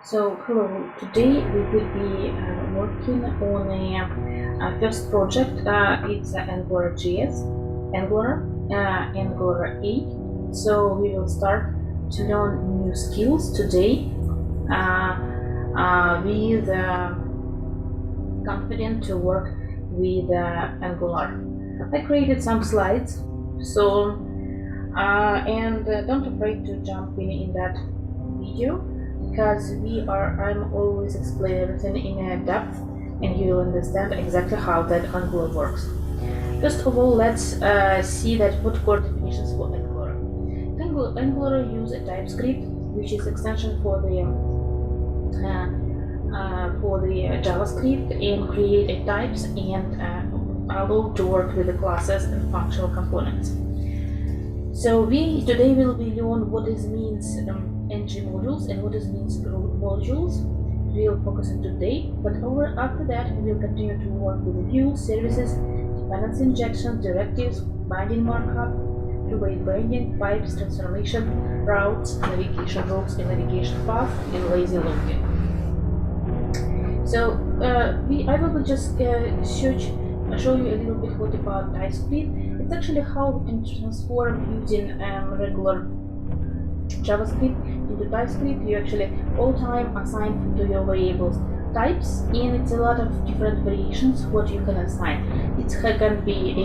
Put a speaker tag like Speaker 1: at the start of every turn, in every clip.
Speaker 1: So hello, today we will be working on a first project. It's Angular.js, Angular 8. So we will start to learn new skills today with confident to work with Angular. I created some slides, so and don't afraid to jump in that video, because I'm always explain everything in depth, and you will understand exactly how that Angular works. First of all, let's see that what core definitions for Angular. Angular uses TypeScript, which is extension for the JavaScript, and create a types and allow to work with the classes and functional components. So today will be learn what is means NgModules and what is means modules. We'll focus on today, but after that we will continue to work with the views, services, dependency injection, directives, binding markup, two-way binding, pipes, transformation, routes, navigation routes, and navigation path, and lazy loading. So I will just show you a little bit what about TypeScript. It's actually how we can transform using regular JavaScript into TypeScript. You actually all time assign to your variables types, and it's a lot of different variations what you can assign. It can be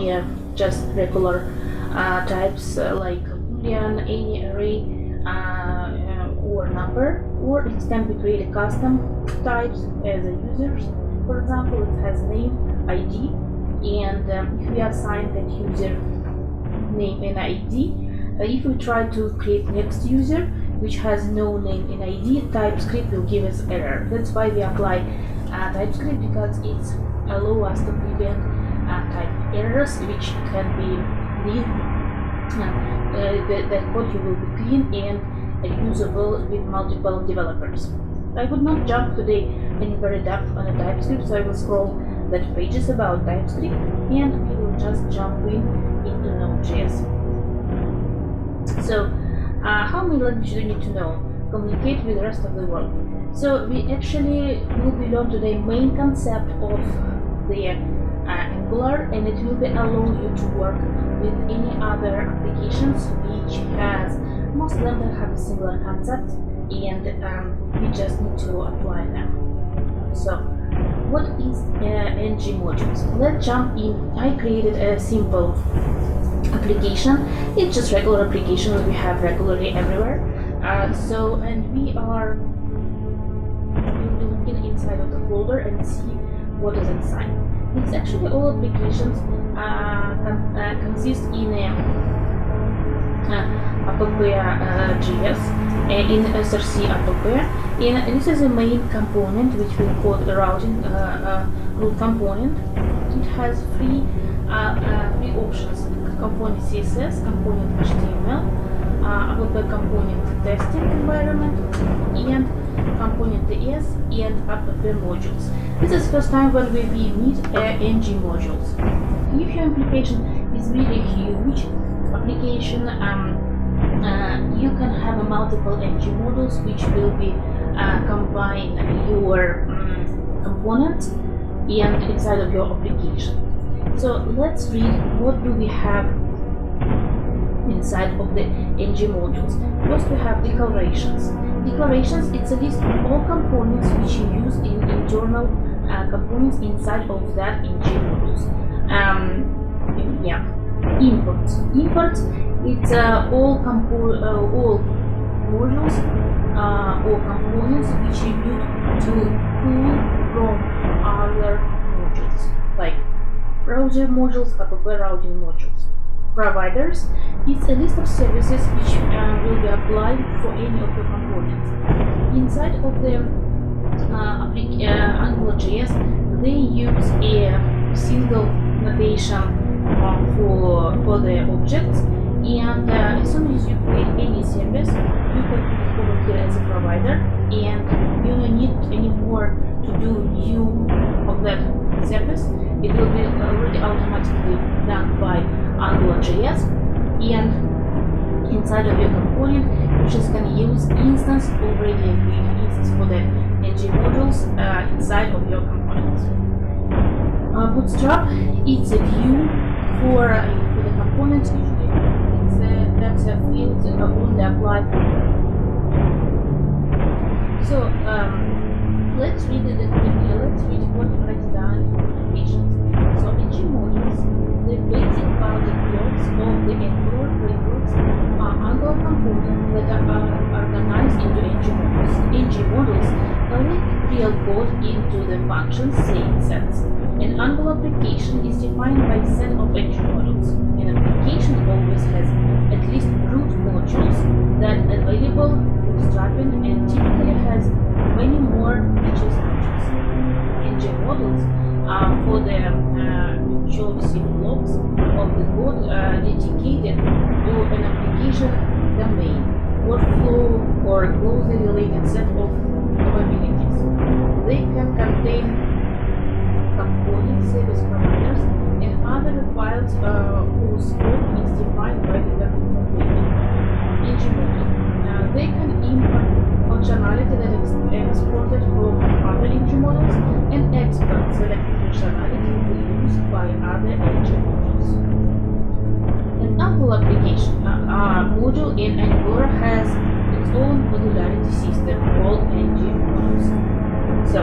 Speaker 1: just regular types like boolean, any array, or number, or it can be created custom types as a users. For example, it has name, ID, and if we assign that user name and ID, if we try to create next user which has no name and ID, TypeScript will give us error. That's why we apply TypeScript, because it's allow us to prevent type errors which can be clean. That code will be clean and usable with multiple developers. I would not jump today in very depth on a TypeScript, so I will scroll that pages about TypeScript, and we will just jump into Node.js. So, how many languages do you need to know? Communicate with the rest of the world. So we actually will be learn today main concept of the Angular, and it will be allow you to work with any other applications which has, most of them have a similar concept, and we just need to apply them. So what is NgModules? Let's jump in. I created a simple application. It's just regular application we have regularly everywhere. And we are looking inside of the folder and see what is inside. It's actually all applications consist in app.js in src app, and this is a main component which we call the routing root component. It has three options: component CSS, component HTML, app component testing environment, and component TS and app modules. This is first time when we meet NgModules. If your application is really huge application, you can have multiple NgModules which will be combine your components and inside of your application. So let's read what do we have inside of the NgModules. First we have declarations. Declarations, it's a list of all components which you use in internal components inside of that NgModules. Imports. Imports, it's all modules or components which you use to pull from other modules, like browser modules, app routing modules. Providers, it's a list of services which will be applied for any of your components. Inside of the Angular.js, they use a single notation for the objects, and as soon as you create any service, you can put it over here as a provider, and you don't need any more to do view of that service. It will be already automatically done by Angular.js, and inside of your component. You just can use instance already agreed instance for the NgModules inside of your components. Bootstrap, it's a view for the components. Usually, that's a field on the apply. So let's read what it writes down in applications. So NgModules, the basic building blocks of the Angular frameworks, are Angular components that are organized into NgModules. NgModules collect real code into the function sets. An Angular application is defined by a set of NgModules. An application always has at least root modules that are available bootstrapping and typically has many more features modules. NgModules are for the choice blocks of the code dedicated to an application domain, workflow, or closely related set of capabilities. They can contain component service providers and other files whose scope is defined by the NgModule. They can import functionality that is exported from other NgModules and export selected functionality used by other NgModules. An Angular application module in Angular has its own modularity system called NgModules. So,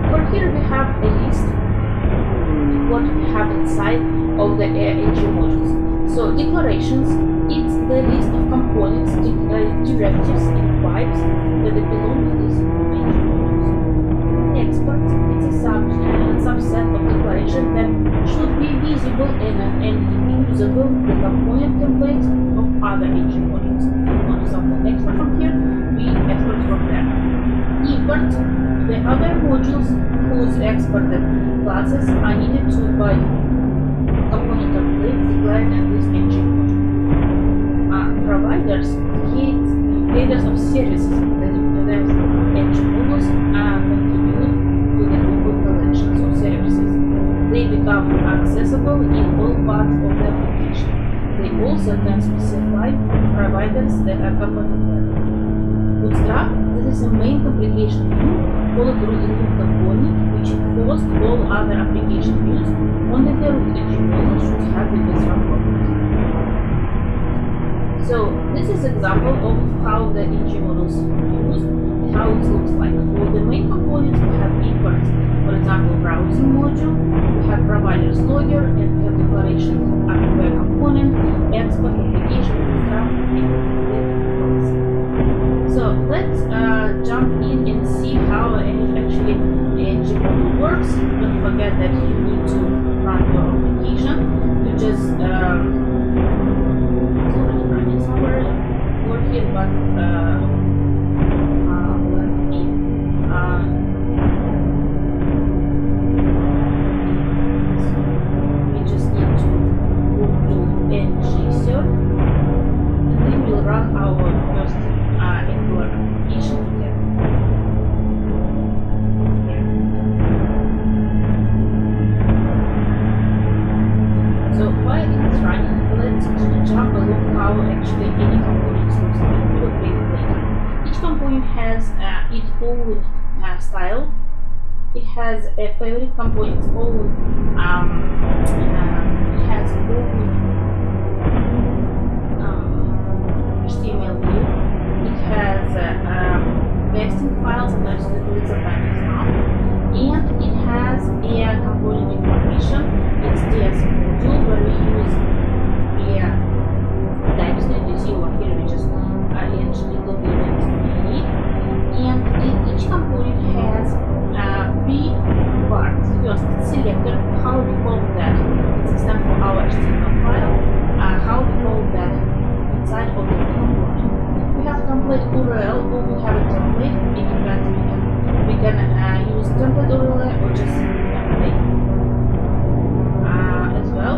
Speaker 1: over here we have a list what we have inside of the NgModules. So declarations, it's the list of components, directives, and pipes that belong to these NgModules. Export, it's a subset of declaration that should be visible and usable the component templates of other NgModules. If you want something export from here, we export from there. Import, the other modules whose exported classes are needed to by component templates declared in this NgModule. Providers, creators of services that NgModules contribute to the global collections of services. They become accessible in all parts of the application. They also can specify providers that are component level. Bootstrap, this is a main complication view followed through the root component, which hosts all other application views. Only the root NgModule should have the Bootstrap format. So this is an example of how the NgModules are used and how it looks like. For the main components, we have import, for example, browsing module, we have providers logger, and we have declaration web component, export, application, bootstrap, and so let's jump in and see how actually the NgModule works. Don't forget that you need to run your application. You just running somewhere over here, but let me we just need to go to NgServe and then we'll run our first Angular application together. So while it's running, let's jump a look how actually any component looks like. We will create it later. Each component has its own style. It has a favorite component's own. It has own HTML view. It has nesting files attached to it sometimes not. And it has a component information. It's DS module where we use a TypeScript. You see over here we just arrange little bit and each component has three parts. First, selector, how we call that. It's a stand for our HTML file. How we call that inside of the component. We have template URL, or we have a template. It depends. We can use template URL or just template as well.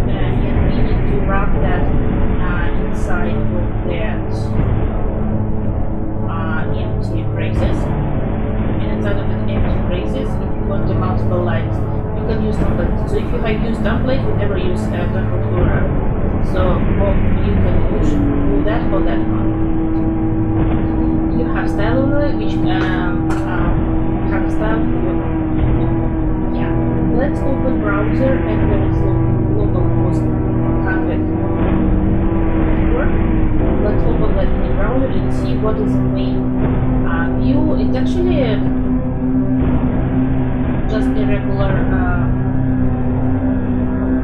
Speaker 1: And we need to wrap that inside of that empty phrases. And inside of the empty phrases, if you want the multiple lines, you can use template. So if you have used template, we never use template URL. So you can do that. for that one. You have style overlay, which have a style for your yeah. Let's open browser and there is localhost 100. Let's open that in the browser and see what is the main view. It's actually just a regular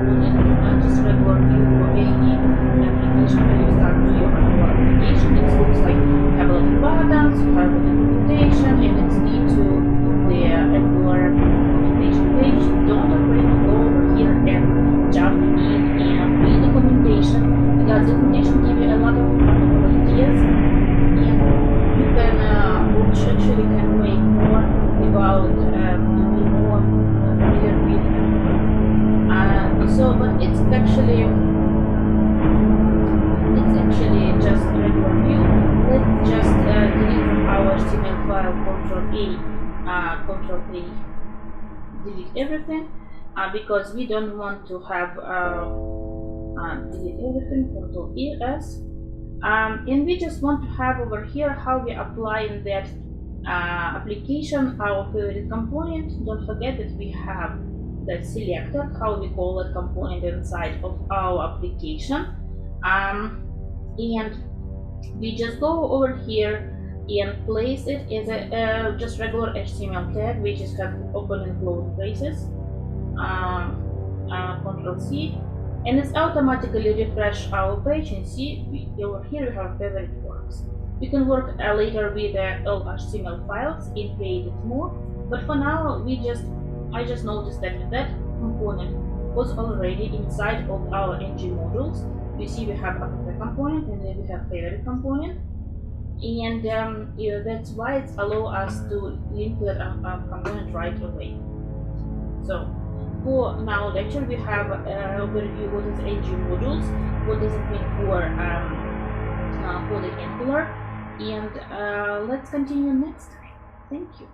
Speaker 1: component, just a regular view for any application when you start to your application. It looks like you have a lot of buttons, you have a documentation, and it's neat to the regular documentation page. Don't afraid to go over here and jump in and read documentation, because documentation gives you a lot of ideas, and you can actually can make more about to be more familiar with. But it's actually just a regular view. Let's just delete from our HTML file Control A, delete everything, because we don't want to have delete everything. Control ES, and we just want to have over here how we apply in that application our favorite component. Don't forget that we have that selector, how we call that component inside of our application, and we just go over here and place it as a just regular HTML tag, which is have open and close braces. Control C, and it's automatically refresh our page, and see over here we have favorite forms. We can work later with all HTML files and create it more, but for now I just noticed that that component was already inside of our NgModules. You see we have a component and then we have favorite component, and that's why it allows us to link that component right away. So for now lecture we have overview what is NgModules, what does it mean for the Angular, and let's continue next time. Thank you.